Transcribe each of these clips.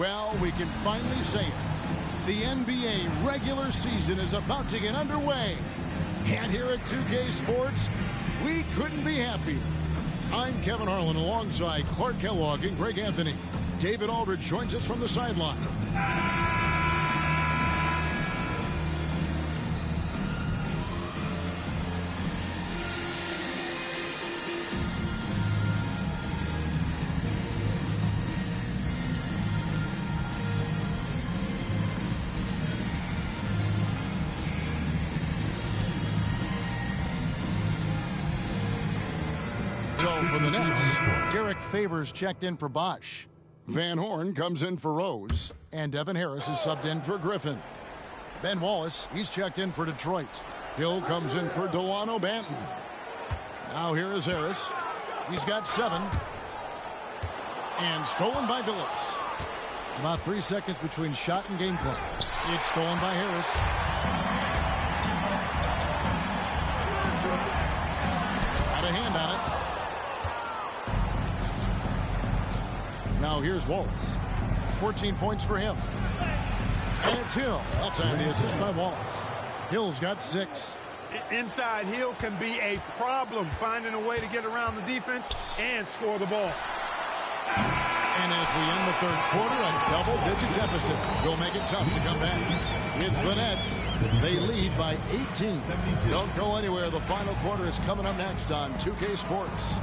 Well, we can finally say it. The NBA regular season is about to get underway. And here at 2K Sports, we couldn't be happier. I'm Kevin Harlan alongside Clark Kellogg and Greg Anthony. David Aldridge joins us from the sideline. So for the Nets, Derek Favors checked in for Bosh. Van Horn comes in for Rose. And Devin Harris is subbed in for Griffin. Ben Wallace, he's checked in for Detroit. Hill comes in for Delano Banton. Now here is Harris. He's got 7. And stolen by Billups. About 3 seconds between shot and game clock. It's stolen by Harris. Got a hand on it. Now here's Wallace. 14 points for him. And it's Hill. That time the assist by Wallace. Hill's got 6. Inside, Hill can be a problem finding a way to get around the defense and score the ball. And as we end the third quarter, a double-digit deficit will make it tough to come back. It's the Nets. They lead by 18. Don't go anywhere. The final quarter is coming up next on 2K Sports.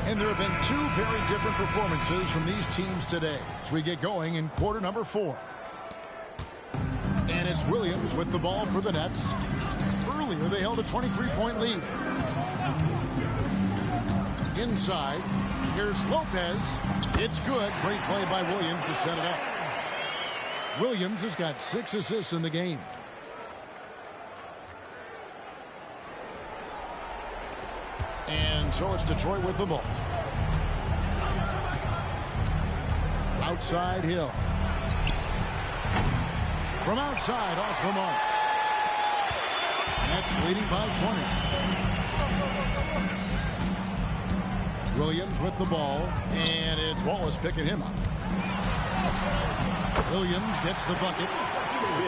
And there have been 2 very different performances from these teams today as we get going in quarter number 4. And it's Williams with the ball for the Nets. Earlier, they held a 23-point lead. Inside, here's Lopez. It's good. Great play by Williams to set it up. Williams has got 6 assists in the game. And so it's Detroit with the ball. Outside Hill. From outside, off the mark. Nets leading by 20. Williams with the ball, and it's Wallace picking him up. Williams gets the bucket.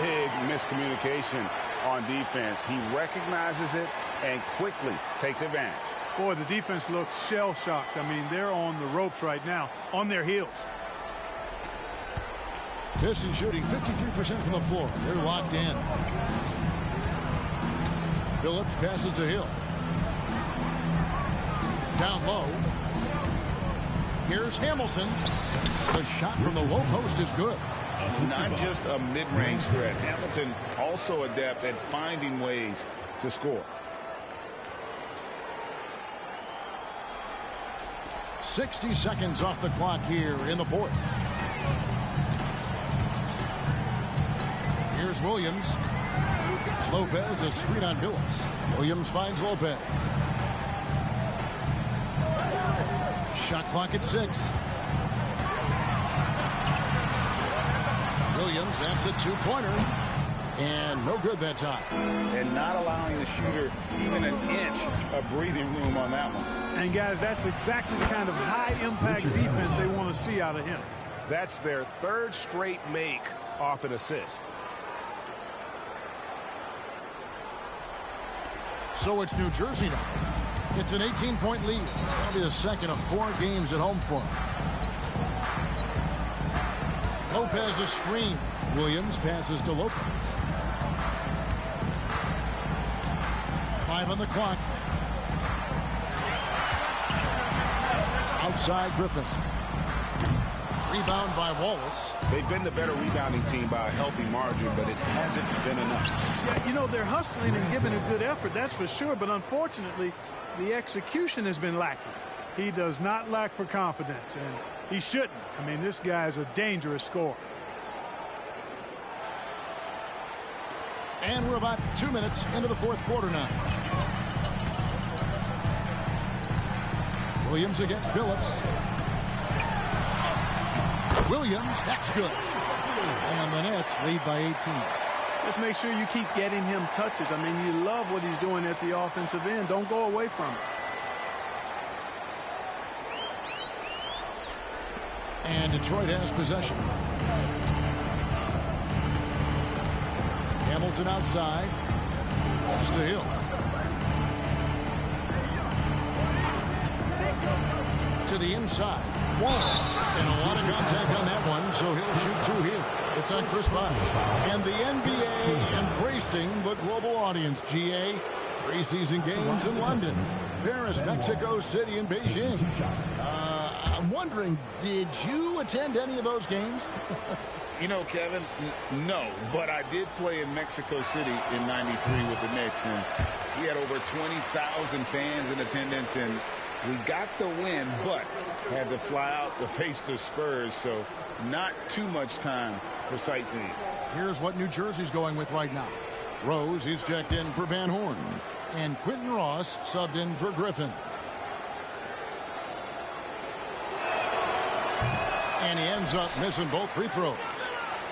Big miscommunication on defense. He recognizes it and quickly takes advantage. Boy, the defense looks shell-shocked. I mean, they're on the ropes right now, on their heels. Pistons shooting 53% from the floor. They're locked in. Billups passes to Hill. Down low. Here's Hamilton. The shot from the low post is good. Not just a mid-range threat. Hamilton also adept at finding ways to score. 60 seconds off the clock here in the fourth. Here's Williams. Lopez, a screen on Billups. Williams finds Lopez. Shot clock at 6. Williams, that's a 2-pointer. And no good that time. And not allowing the shooter even an inch of breathing room on that one. And guys, that's exactly the kind of high-impact defense they want to see out of him. That's their 3rd straight make off an assist. So it's New Jersey now. It's an 18-point lead. That'll be the second of 4 games at home for him. Lopez a screen. Williams passes to Lopez. 5 on the clock. Outside Griffin. Rebound by Wallace. They've been the better rebounding team by a healthy margin, but it hasn't been enough. Yeah, you know, they're hustling and giving a good effort, that's for sure, but unfortunately, the execution has been lacking. He does not lack for confidence, and he shouldn't. I mean, this guy is a dangerous scorer. And we're about 2 minutes into the fourth quarter now. Williams against Billups. Williams, that's good. And the Nets lead by 18. Just make sure you keep getting him touches. I mean, you love what he's doing at the offensive end. Don't go away from it. And Detroit has possession. Hamilton outside. Pass to Hill. To the inside. Wallace. And a lot of contact on that one, so he'll shoot two here. It's on Chris Bosh. And the NBA embracing the global audience, GA. Preseason games in London, Paris, Mexico City, and Beijing. I'm wondering, did you attend any of those games? You know, Kevin, no, but I did play in Mexico City in '93 with the Knicks, and we had over 20,000 fans in attendance, and we got the win, but had to fly out to face the Spurs, so not too much time for sightseeing. Here's what New Jersey's going with right now. Rose, he's checked in for Van Horn, and Quentin Ross subbed in for Griffin. And he ends up missing both free throws.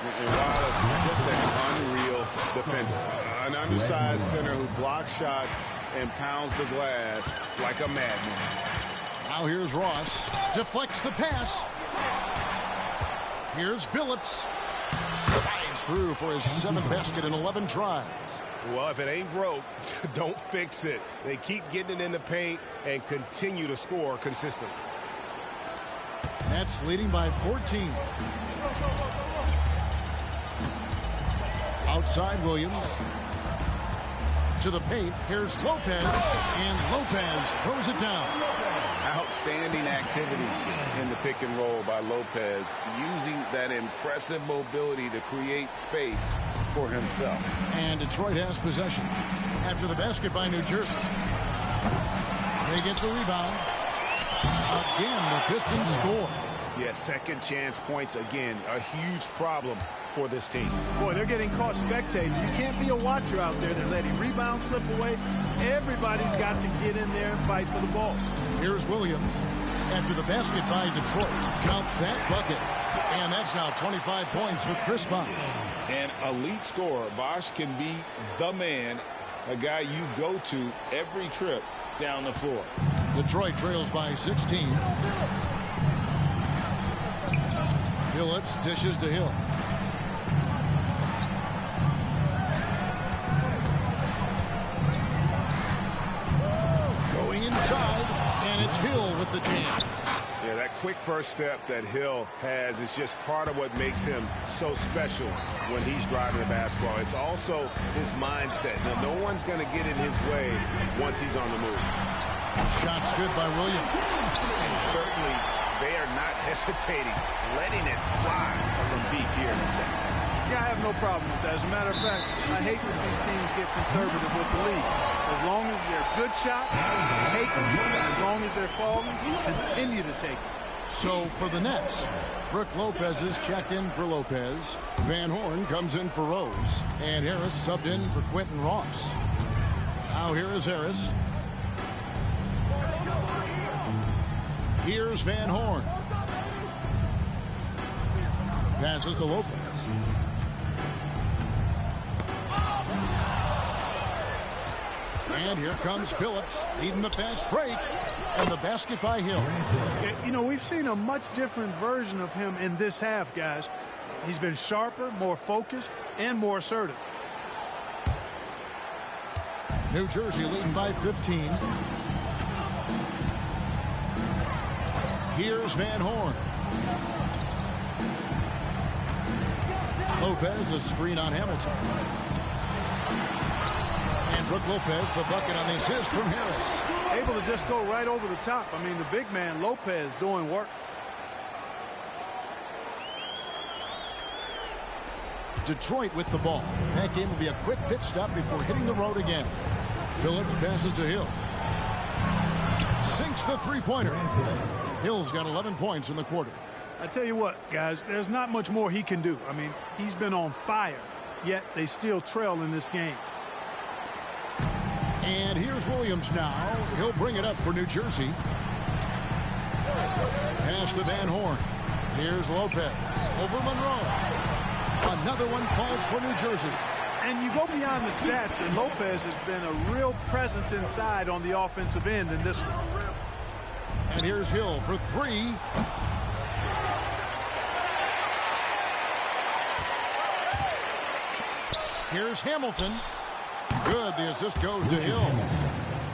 And Wallace, just an unreal defender. An undersized center who blocks shots and pounds the glass like a madman. Now here's Ross. Deflects the pass. Here's Billups. Slides through for his 7th basket in 11 tries. Well, if it ain't broke, don't fix it. They keep getting it in the paint and continue to score consistently. Nets leading by 14. Outside Williams. To the paint. Here's Lopez. And Lopez throws it down. Outstanding activity in the pick and roll by Lopez, using that impressive mobility to create space for himself. And Detroit has possession. After the basket by New Jersey. They get the rebound. Again, the Pistons score. Yeah, second chance points again. A huge problem for this team. Boy, they're getting caught spectating. You can't be a watcher out there. They're letting rebounds slip away. Everybody's got to get in there and fight for the ball. Here's Williams. After the basket by Detroit. Count that bucket. And that's now 25 points for Chris Bosh. An elite scorer. Bosh can be the man, a guy you go to every trip down the floor. Detroit trails by 16. Billups dishes to Hill. Going inside, and it's Hill with the jam. Yeah, that quick first step that Hill has is just part of what makes him so special when he's driving the basketball. It's also his mindset. Now, no one's going to get in his way once he's on the move. Shots good by Williams. And certainly they are not hesitating, letting it fly from deep here in the second. Yeah, I have no problem with that. As a matter of fact, I hate to see teams get conservative with the lead. As long as they're good shots, take them. As long as they're falling, continue to take them. So for the Nets, Brook Lopez is checked in for Lopez. Van Horn comes in for Rose. And Harris subbed in for Quentin Ross. Now here is Harris. Here's Van Horn. Passes to Lopez. And here comes Billups leading the fast break. And the basket by Hill. You know, we've seen a much different version of him in this half, guys. He's been sharper, more focused, and more assertive. New Jersey leading by 15. Here's Van Horn. Lopez, a screen on Hamilton. And Brook Lopez, the bucket on the assist from Harris. Able to just go right over the top. I mean, the big man, Lopez, doing work. Detroit with the ball. That game will be a quick pit stop before hitting the road again. Billups passes to Hill. Sinks the three-pointer. Hill's got 11 points in the quarter. I tell you what, guys, there's not much more he can do. I mean, he's been on fire, yet they still trail in this game. And here's Williams now. He'll bring it up for New Jersey. Pass to Van Horn. Here's Lopez over Monroe. Another one falls for New Jersey. And you go beyond the stats, and Lopez has been a real presence inside on the offensive end in this one. And here's Hill for three. Here's Hamilton. Good. The assist goes to Hill.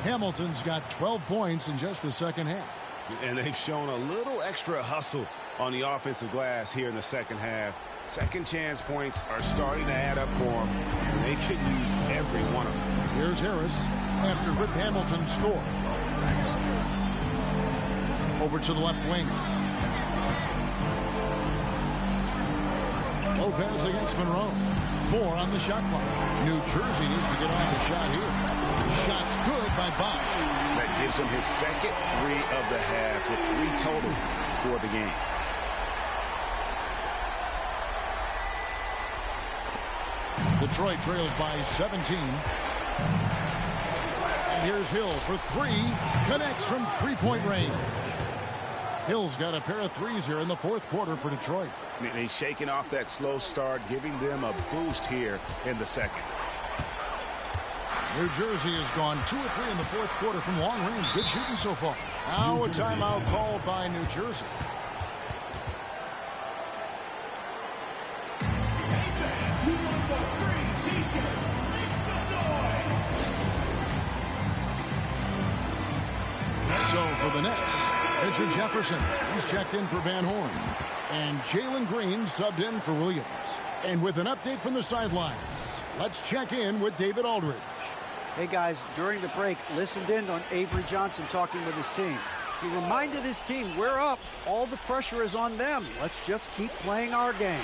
Hamilton's got 12 points in just the second half. And they've shown a little extra hustle on the offensive glass here in the second half. Second chance points are starting to add up for them. And they could use every one of them. Here's Harris after Rip Hamilton scored. Over to the left wing. Lopez against Monroe. 4 on the shot clock. New Jersey needs to get off a shot here. Shot's good by Bosh. That gives him his second 3 of the half with 3 total for the game. Detroit trails by 17. And here's Hill for 3. Connects from three-point range. Hill's got a pair of threes here in the fourth quarter for Detroit. And he's shaking off that slow start, giving them a boost here in the second. New Jersey has gone 2 or 3 in the fourth quarter from long range. Good shooting so far. Now a timeout called by New Jersey. So for the Nets, Richard Jefferson, he's checked in for Van Horn. And Jalen Green subbed in for Williams. And with an update from the sidelines, let's check in with David Aldridge. Hey guys, during the break, listened in on Avery Johnson talking with his team. He reminded his team, we're up. All the pressure is on them. Let's just keep playing our game.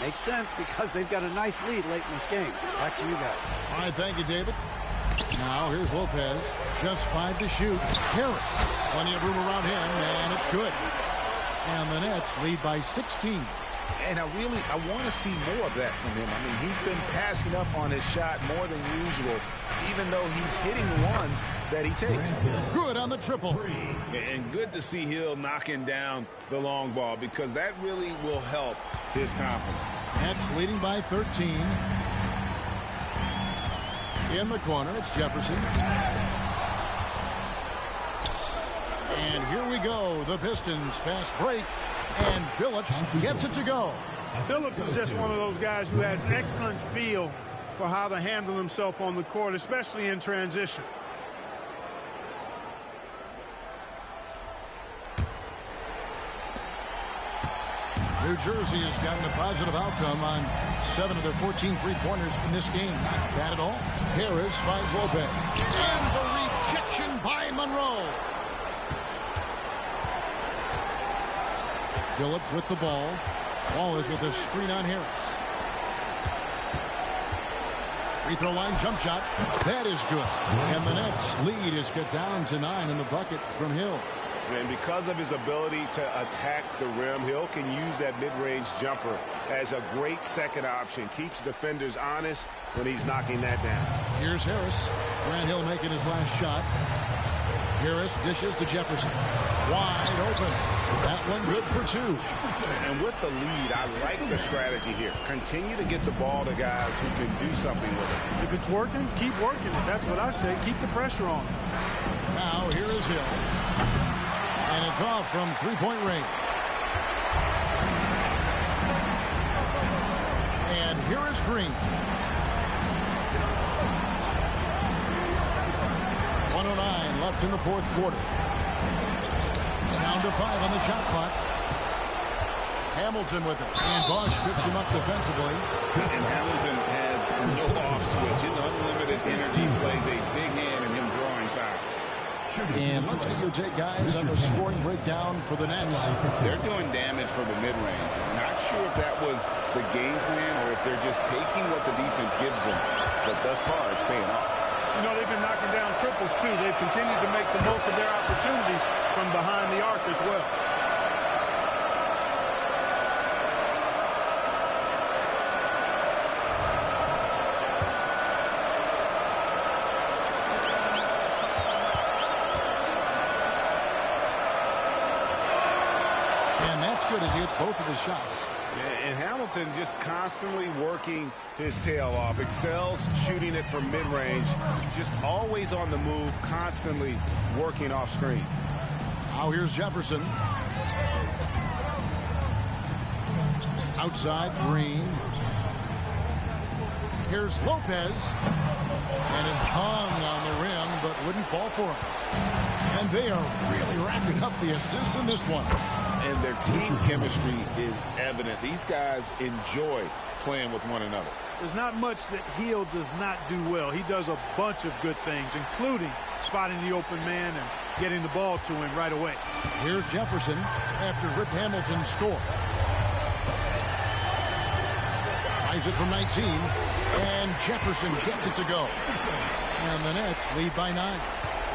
Makes sense because they've got a nice lead late in this game. Back to you guys. All right, thank you, David. Now here's Lopez. Just 5 to shoot. Harris. Plenty of room around him, and it's good. And the Nets lead by 16. And I want to see more of that from him. I mean, he's been passing up on his shot more than usual, even though he's hitting the ones that he takes. Good on the triple. And good to see Hill knocking down the long ball because that really will help his confidence. Nets leading by 13. In the corner, it's Jefferson. And here we go. The Pistons fast break. And Billups gets it to go. Billups is just one of those guys who has excellent feel for how to handle himself on the court, especially in transition. New Jersey has gotten a positive outcome on 7 of their 14 three-pointers in this game. Not bad at all. Harris finds Lopez. And the rejection by Monroe. Billups with the ball. Wallace with a screen on Harris. Free throw line jump shot. That is good. And the Nets lead is cut down to 9 in the bucket from Hill. And because of his ability to attack the rim, Hill can use that mid-range jumper as a great second option. Keeps defenders honest when he's knocking that down. Here's Harris. Grant Hill making his last shot. Harris dishes to Jefferson. Wide open. That one good for 2. And with the lead, I like the strategy here. Continue to get the ball to guys who can do something with it. If it's working, keep working it. That's what I say. Keep the pressure on. Now here is Hill. And it's off from three-point range. And here is Green. 1:09 left in the fourth quarter. Down to 5 on the shot clock. Hamilton with it. And Bosh picks him up defensively. And Hamilton has no off switch. His unlimited energy plays a big hand in him drawing fouls. And let's get your take, guys, on the scoring breakdown for the Nets. They're doing damage from the mid-range. Not sure if that was the game plan or if they're just taking what the defense gives them. But thus far, it's paying off. You know, they've been knocking down triples, too. They've continued to make the most of their opportunities from behind the arc as well. good as he hits both of his shots. Yeah, and Hamilton just constantly working his tail off. Excels shooting it from mid-range. Just always on the move, constantly working off screen. Now here's Jefferson. Outside, Green. Here's Lopez. And it hung on the rim, but wouldn't fall for him. And they are really racking up the assists in this one. And their team chemistry is evident. These guys enjoy playing with one another. There's not much that Hill does not do well. He does a bunch of good things, including spotting the open man and getting the ball to him right away. Here's Jefferson after Rip Hamilton scored. Tries it from 19, and Jefferson gets it to go. And the Nets lead by 9.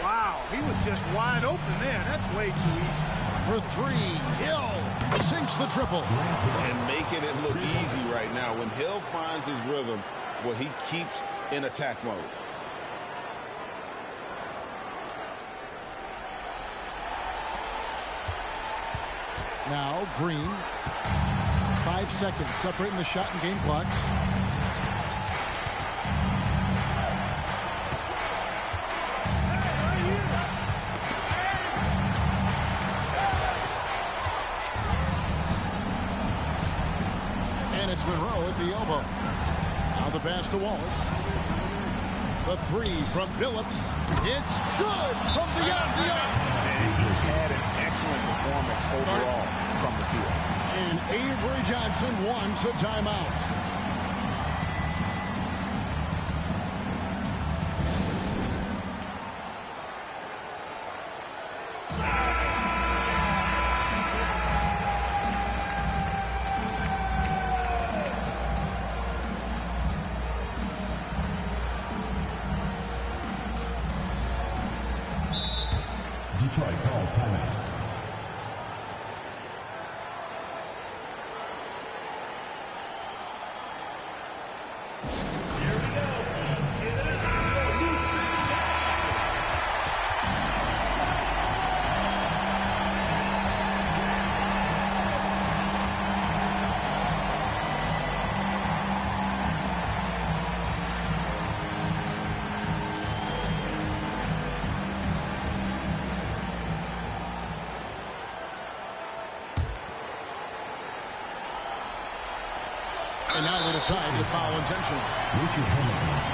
Wow, he was just wide open there. That's way too easy. For 3, Hill sinks the triple. And making it look easy right now. When Hill finds his rhythm, well, he keeps in attack mode. Now Green. 5 seconds separating the shot and game clocks. And it's Monroe at the elbow. Now the pass to Wallace. The 3 from Billups. It's good from beyond the arc. And he's had an excellent performance overall from the field. And Avery Johnson wants a timeout. Detroit calls timeout. And now they decide to foul intentionally. Richard Hamilton.